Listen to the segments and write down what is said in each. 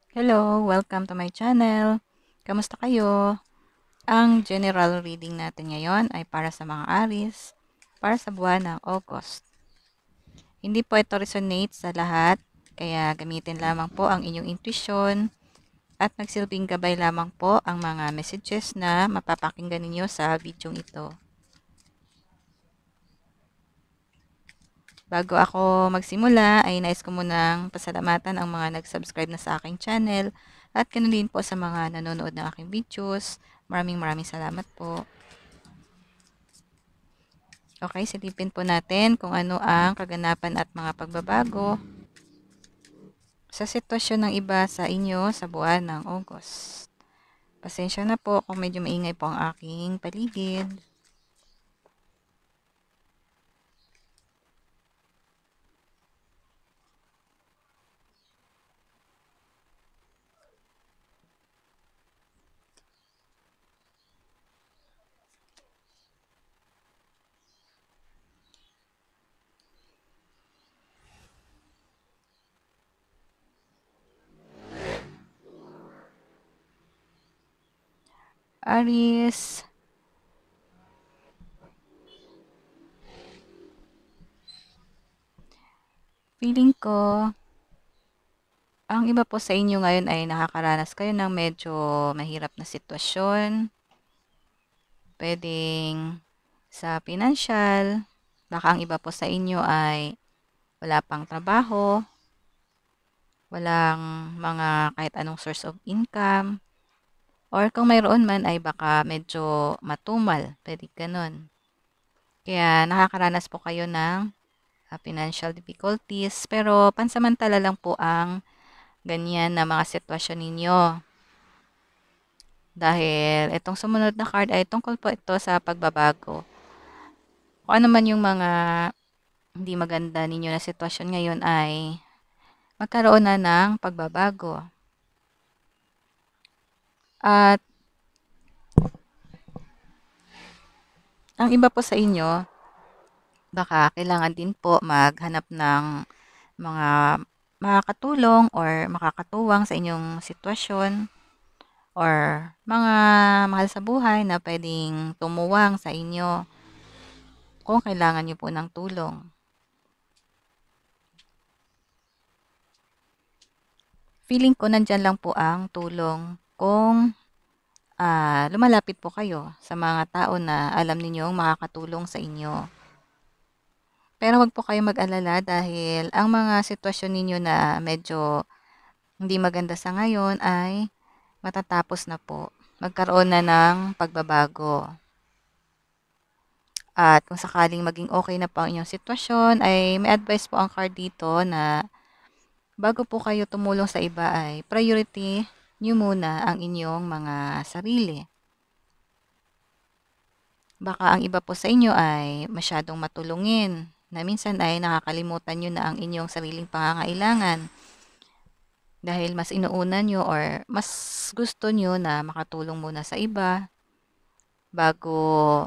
Hello, welcome to my channel. Kamusta kayo? Ang general reading natin ngayon ay para sa mga Aries, para sa buwan ng August. Hindi po ito resonate sa lahat, kaya gamitin lamang po ang inyong intuition at magsilbing gabay lamang po ang mga messages na mapapakinggan ninyo sa video ito. Bago ako magsimula, ay nais ko munang pasalamatan ang mga nag-subscribe na sa aking channel at ganoon din po sa mga nanonood ng aking videos. Maraming salamat po. Okay, silipin po natin kung ano ang kaganapan at mga pagbabago sa sitwasyon ng iba sa inyo sa buwan ng August. Pasensya na po kung medyo maingay po ang aking paligid. Aries, feeling ko, ang iba po sa inyo ngayon ay nakakaranas kayo ng medyo mahirap na sitwasyon. Pwedeng sa financial, baka ang iba po sa inyo ay wala pang trabaho, walang mga kahit anong source of income, or kung mayroon man ay baka medyo matumal, pwede ganun. Kaya nakakaranas po kayo ng financial difficulties, pero pansamantala lang po ang ganyan na mga sitwasyon ninyo. Dahil itong sumunod na card ay tungkol po ito sa pagbabago. Kung ano man yung mga hindi maganda ninyo na sitwasyon ngayon ay magkaroon na ng pagbabago. At ang iba po sa inyo, baka kailangan din po maghanap ng mga makakatulong or makakatuwang sa inyong sitwasyon or mga mahal sa buhay na pwedeng tumuwang sa inyo kung kailangan nyo po ng tulong. Feeling ko nandyan lang po ang tulong kung lumalapit po kayo sa mga tao na alam ninyong makakatulong sa inyo. Pero wag po kayong mag-alala dahil ang mga sitwasyon ninyo na medyo hindi maganda sa ngayon ay matatapos na po. Magkaroon na ng pagbabago. At kung sakaling maging okay na po ang inyong sitwasyon, ay may advice po ang card dito na bago po kayo tumulong sa iba ay priority nyo muna ang inyong mga sarili. Baka ang iba po sa inyo ay masyadong matulungin na minsan ay nakakalimutan nyo na ang inyong sariling pangangailangan dahil mas inuuna nyo or mas gusto nyo na makatulong muna sa iba bago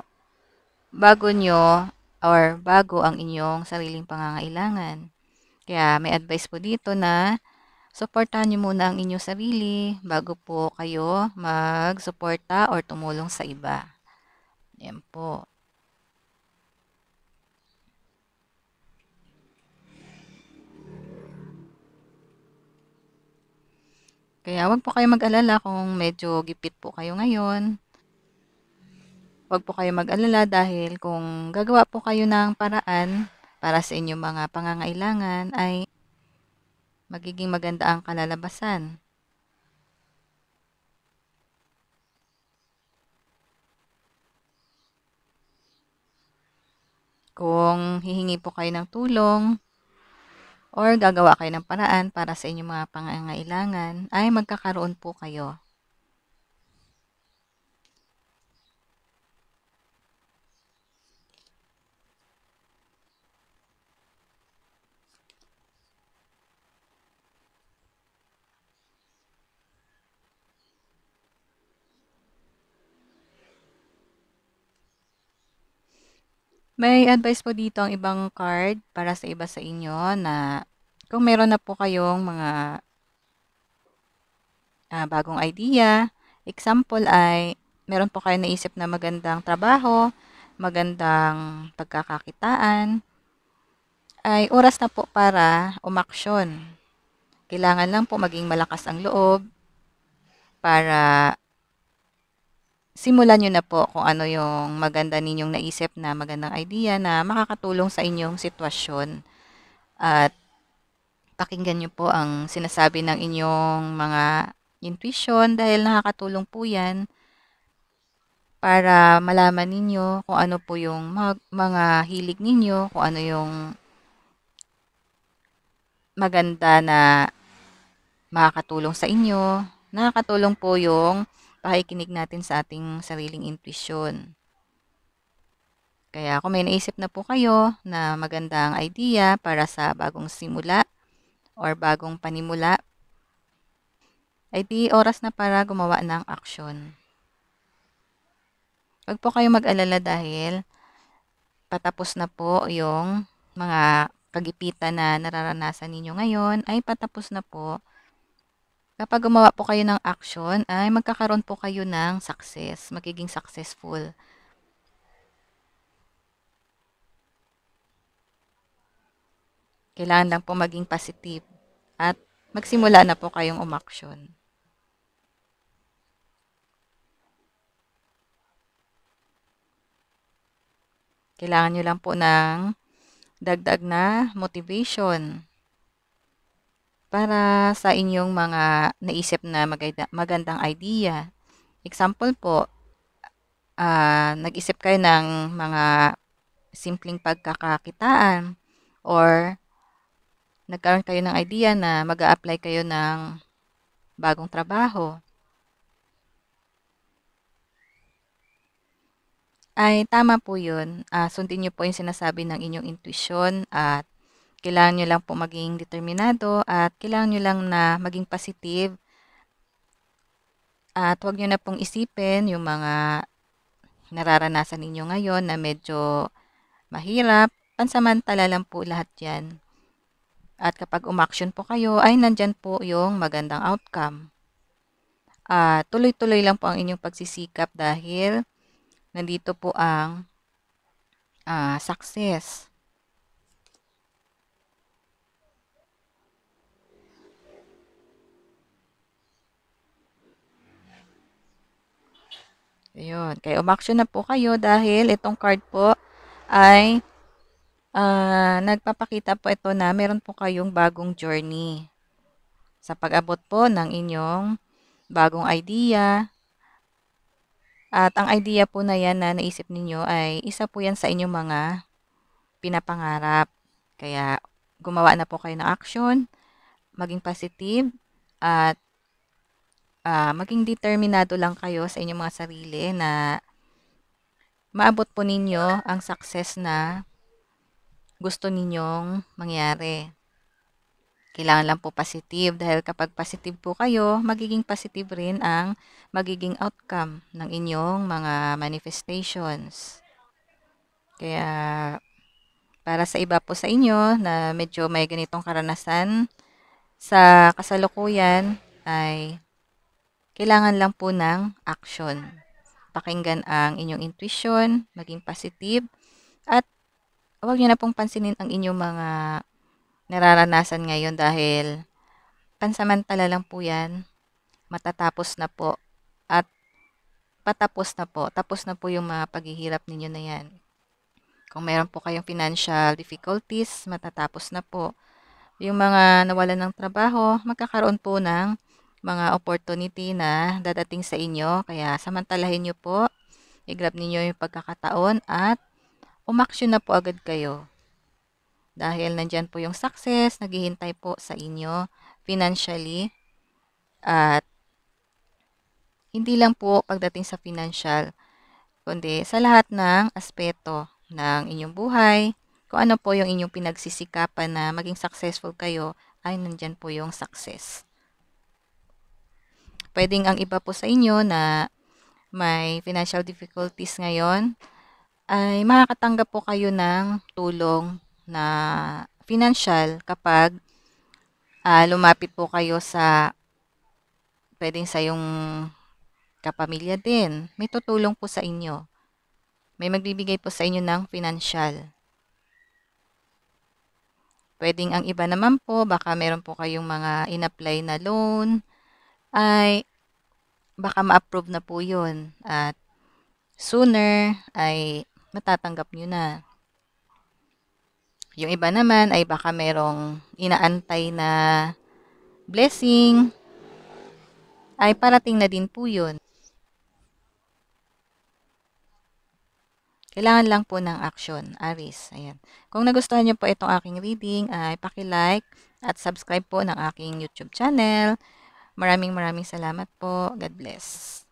bago nyo or bago ang inyong sariling pangangailangan. Kaya may advice po dito na suportahan nyo muna ang inyong sarili bago po kayo magsuporta or tumulong sa iba. Yan po. Kaya wag po kayong mag-alala kung medyo gipit po kayo ngayon. Wag po kayong mag-alala dahil kung gagawa po kayo ng paraan para sa inyong mga pangangailangan ay magiging maganda ang kalalabasan. Kung hihingi po kayo ng tulong or gagawa kayo ng paraan para sa inyong mga pangangailangan ay magkakaroon po kayo. May advice po dito ang ibang card para sa iba sa inyo na kung meron na po kayong mga bagong idea. Example ay meron po kayo naisip na magandang trabaho, magandang pagkakakitaan, ay oras na po para umaksyon. Kailangan lang po maging malakas ang loob para simulan niyo na po kung ano yung maganda ninyong naisip na magandang idea na makakatulong sa inyong sitwasyon. At pakinggan niyo po ang sinasabi ng inyong mga intuition dahil nakakatulong po yan para malaman ninyo kung ano po yung mga hilig ninyo, kung ano yung maganda na makakatulong sa inyo. Nakakatulong po yung pakikinig natin sa ating sariling intuition. Kaya kung may naisip na po kayo na magandang idea para sa bagong simula or bagong panimula, ay di oras na para gumawa ng aksyon. Huwag po kayong mag-alala dahil patapos na po yung mga kagipitan na nararanasan ninyo ngayon ay patapos na po. Kapag gumawa po kayo ng action, ay magkakaroon po kayo ng success, magiging successful. Kailangan lang po maging positive at magsimula na po kayong umaksyon. Kailangan nyo lang po ng dagdag na motivation para sa inyong mga naisip na magandang idea. Example po, nag-isip kayo ng mga simpleng pagkakakitaan or nagkaroon kayo ng idea na mag-a-apply kayo ng bagong trabaho. Ay tama po yun. Sundin nyo po yung sinasabi ng inyong intuition at kailangan nyo lang po maging determinado at kailangan nyo lang na maging positive at huwag nyo na pong isipin yung mga nararanasan ninyo ngayon na medyo mahirap. Pansamantala lang po lahat yan. At kapag umaksyon po kayo, ay nandyan po yung magandang outcome. Tuloy-tuloy lang po ang inyong pagsisikap dahil nandito po ang success. Ayun. Kaya umaksyon na po kayo dahil itong card po ay nagpapakita po ito na meron po kayong bagong journey sa pag-abot po ng inyong bagong idea. At ang idea po na yan na naisip ninyo ay isa po yan sa inyong mga pinapangarap. Kaya gumawa na po kayo ng action, maging positive, at maging determinado lang kayo sa inyong mga sarili na maabot po ninyo ang success na gusto ninyong mangyari. Kailangan lang po positive dahil kapag positive po kayo, magiging positive rin ang magiging outcome ng inyong mga manifestations. Kaya para sa iba po sa inyo na medyo may ganitong karanasan sa kasalukuyan ay kailangan lang po ng action. Pakinggan ang inyong intuition, maging positive, at huwag niyo na pong pansinin ang inyong mga nararanasan ngayon dahil pansamantala lang po yan, matatapos na po at patapos na po. Tapos na po yung mga paghihirap ninyo na yan. Kung meron po kayong financial difficulties, matatapos na po. Yung mga nawalan ng trabaho, magkakaroon po ng mga opportunity na dadating sa inyo. Kaya samantalahin nyo po, i-grab ninyo yung pagkakataon at umaksyon na po agad kayo. Dahil nandyan po yung success, naghihintay po sa inyo financially. At hindi lang po pagdating sa financial, kundi sa lahat ng aspeto ng inyong buhay, kung ano po yung inyong pinagsisikapan na maging successful kayo, ay nandyan po yung success. Pwedeng ang iba po sa inyo na may financial difficulties ngayon, ay makakatanggap po kayo ng tulong na financial kapag lumapit po kayo sa puwedeng sa iyong kapamilya din. May tutulong po sa inyo. May magbibigay po sa inyo ng financial. Puwedeng ang iba naman po, baka meron po kayong mga in-apply na loan, ay baka ma-approve na po yun at sooner ay matatanggap nyo na. Yung iba naman ay baka merong inaantay na blessing, ay parating na din po yun. Kailangan lang po ng action, Aries. Ayan. Kung nagustuhan niyo po itong aking reading, ay paki-like at subscribe po ng aking YouTube channel. Maraming salamat po. God bless.